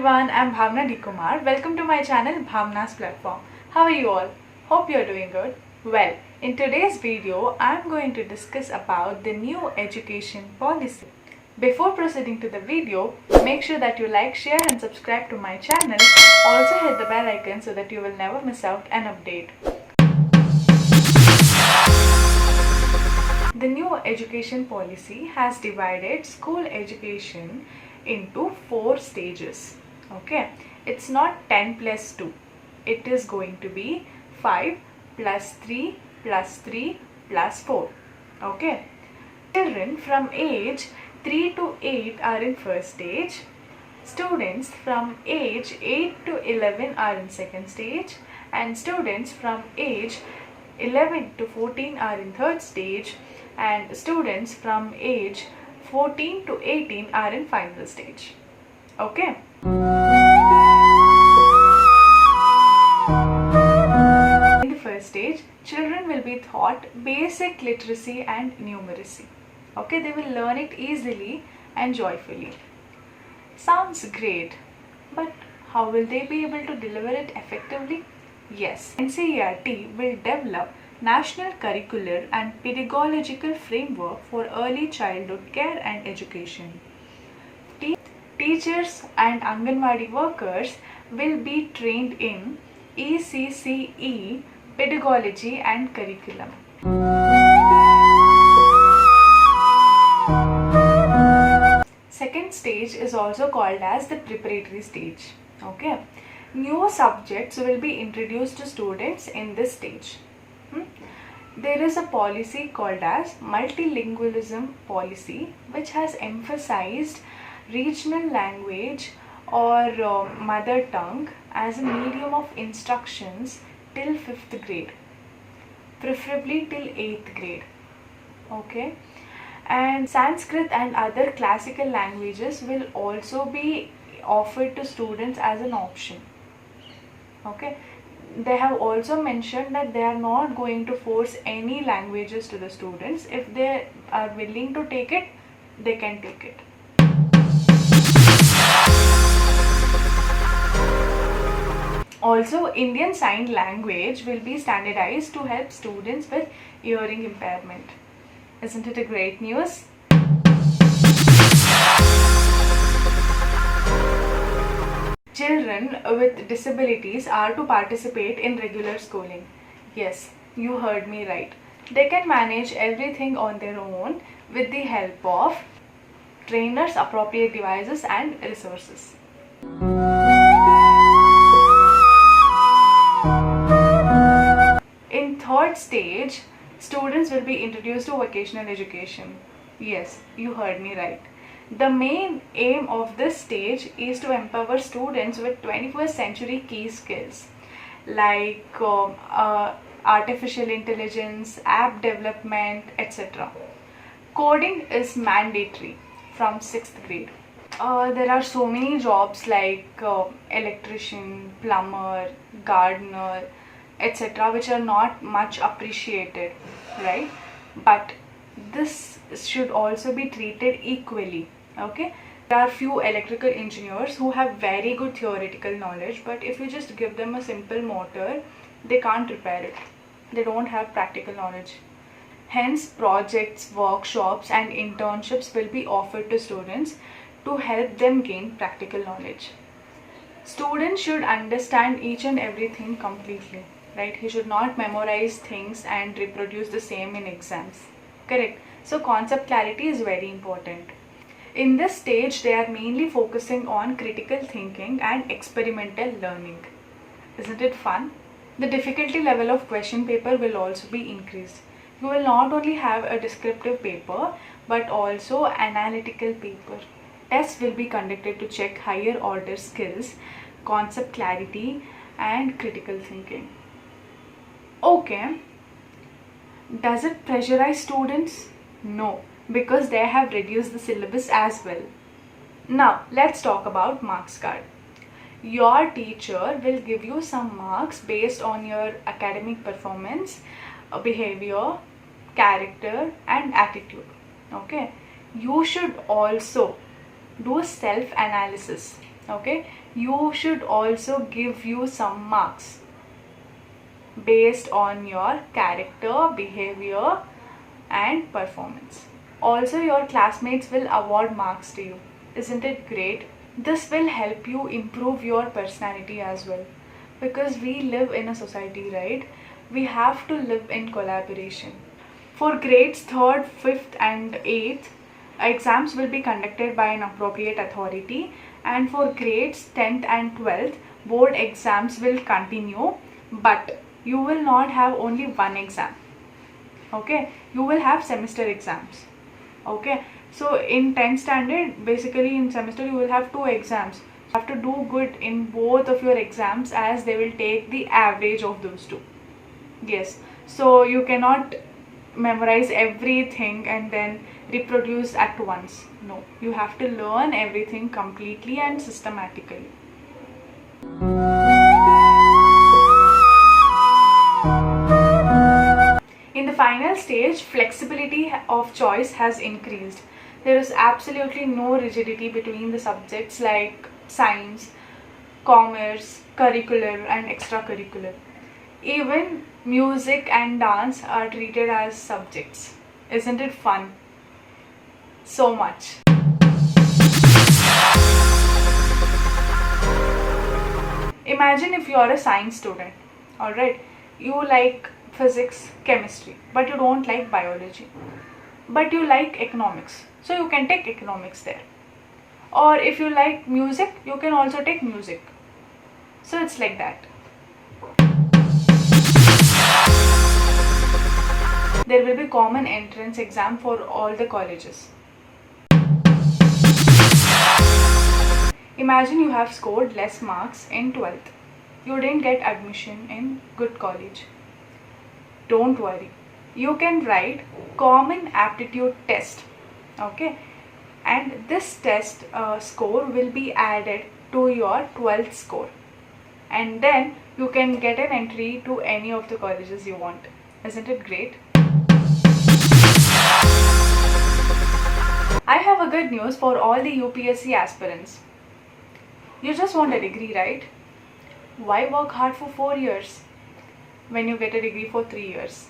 everyone, I'm Bhavna D. Kumar. Welcome to my channel Bhavna's Platform. How are you all? Hope you're doing good. Well, in today's video, I'm going to discuss about the new education policy. Before proceeding to the video, make sure that you like, share and subscribe to my channel. Also hit the bell icon so that you will never miss out an update. The new education policy has divided school education into 4 stages. Okay, it's not 10 plus 2. It is going to be 5 plus 3 plus 3 plus 4. Okay, children from age 3 to 8 are in first stage. Students from age 8 to 11 are in second stage, and students from age 11 to 14 are in third stage, and students from age 14 to 18 are in final stage. Okay. In the first stage, children will be taught basic literacy and numeracy. Okay, they will learn it easily and joyfully. Sounds great, but how will they be able to deliver it effectively? Yes, NCERT will develop National Curricular and Pedagogical Framework for Early Childhood Care and Education. Teachers and Anganwadi workers will be trained in ECCE, Pedagogy and Curriculum. Second stage is also called as the preparatory stage. Okay, new subjects will be introduced to students in this stage. There is a policy called as multilingualism policy, which has emphasized regional language or mother tongue as a medium of instructions till 5th grade, preferably till 8th grade. Okay, and Sanskrit and other classical languages will also be offered to students as an option. Okay, they have also mentioned that they are not going to force any languages to the students. If they are willing to take it, they can take it. Also, Indian Sign Language will be standardized to help students with hearing impairment. Isn't it a great news? Children with disabilities are to participate in regular schooling. Yes, you heard me right. They can manage everything on their own with the help of trainers, appropriate devices and resources. In third stage, students will be introduced to vocational education. Yes, you heard me right. The main aim of this stage is to empower students with 21st century key skills like artificial intelligence, app development, etc. Coding is mandatory from 6th grade. There are so many jobs like electrician, plumber, gardener, etc., which are not much appreciated, right? But this should also be treated equally. Okay, there are few electrical engineers who have very good theoretical knowledge, but if you just give them a simple motor, they can't repair it. They don't have practical knowledge. Hence, projects, workshops and internships will be offered to students to help them gain practical knowledge. Students should understand each and everything completely, right? He should not memorize things and reproduce the same in exams. Correct. So concept clarity is very important. In this stage, they are mainly focusing on critical thinking and experimental learning. Isn't it fun? The difficulty level of question paper will also be increased. You will not only have a descriptive paper, but also analytical paper. Tests will be conducted to check higher order skills, concept clarity and critical thinking. Okay. Does it pressurize students? No, because they have reduced the syllabus as well. Now, let's talk about marks card. Your teacher will give you some marks based on your academic performance, behavior, character and attitude. Okay, you should also do self-analysis. Okay, you should also give you some marks based on your character, behavior, and performance. Also, your classmates will award marks to you. Isn't it great? This will help you improve your personality as well, because we live in a society, right? We have to live in collaboration. For grades 3rd, 5th, and 8th, exams will be conducted by an appropriate authority, and for grades 10th and 12th, board exams will continue, but you will not have only one exam. Okay, you will have semester exams. Okay, so in 10th standard, basically in semester you will have 2 exams. You have to do good in both of your exams, as they will take the average of those 2. Yes, so you cannot memorize everything and then reproduce at once. No, you have to learn everything completely and systematically. In the final stage, flexibility of choice has increased. There is absolutely no rigidity between the subjects like science, commerce, curricular, and extracurricular. Even music and dance are treated as subjects. Isn't it fun? So much. Imagine if you are a science student, alright? You like physics, chemistry, but you don't like biology. But you like economics, so you can take economics there. Or if you like music, you can also take music. So it's like that. There will be common entrance exam for all the colleges. Imagine you have scored less marks in 12th. You didn't get admission in good college. Don't worry. You can write common aptitude test. Okay, and this test score will be added to your 12th score, and then you can get an entry to any of the colleges you want. Isn't it great? I have a good news for all the UPSC aspirants. You just want a degree, right? Why work hard for 4 years when you get a degree for 3 years?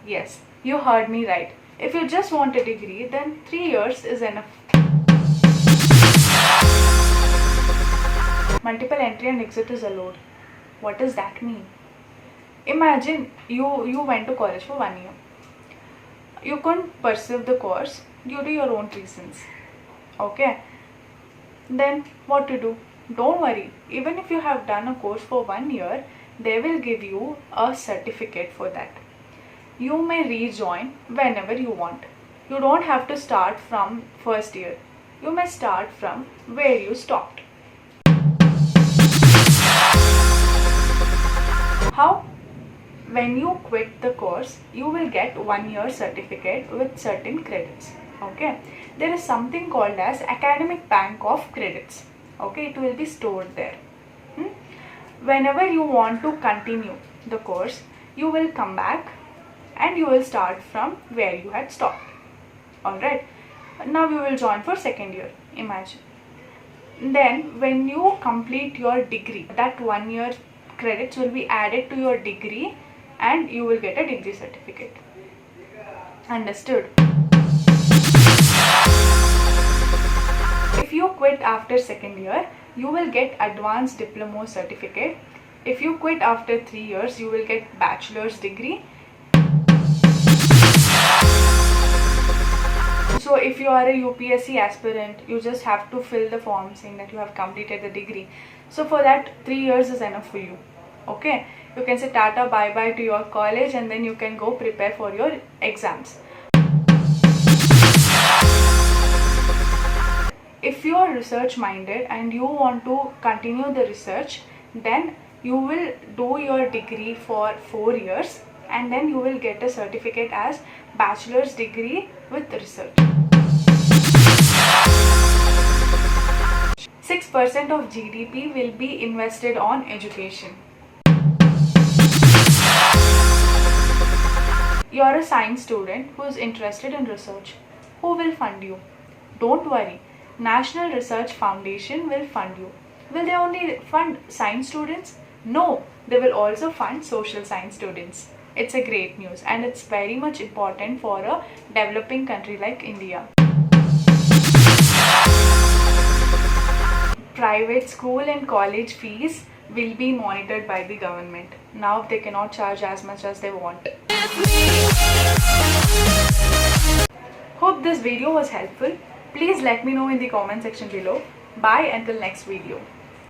Yes, you heard me right. If you just want a degree, then 3 years is enough. Multiple entry and exit is allowed. What does that mean? Imagine you went to college for 1 year. You couldn't pursue the course due to your own reasons. Okay? Then what to do? Don't worry. Even if you have done a course for 1 year, they will give you a certificate for that. You may rejoin whenever you want. You don't have to start from first year. You may start from where you stopped. How? When you quit the course, you will get 1 year certificate with certain credits. Okay, there is something called as academic bank of credits. Okay, it will be stored there. Whenever you want to continue the course, you will come back and you will start from where you had stopped. Alright, now you will join for second year, imagine. Then when you complete your degree, that 1 year credits will be added to your degree and you will get a degree certificate. Understood? If you quit after second year, you will get advanced diploma certificate. If you quit after 3 years, you will get bachelor's degree. So if you are a UPSC aspirant, you just have to fill the form saying that you have completed the degree. So for that, 3 years is enough for you. Okay, you can say tata bye bye to your college and then you can go prepare for your exams. If you are research minded and you want to continue the research, then you will do your degree for 4 years and then you will get a certificate as bachelor's degree with research. 6% of GDP will be invested on education. You are a science student who is interested in research. Who will fund you? Don't worry. National Research Foundation will fund you. Will they only fund science students? No, they will also fund social science students. It's a great news, and it's very much important for a developing country like India. Private school and college fees will be monitored by the government. Now they cannot charge as much as they want. Hope this video was helpful. Please let me know in the comment section below. Bye until next video.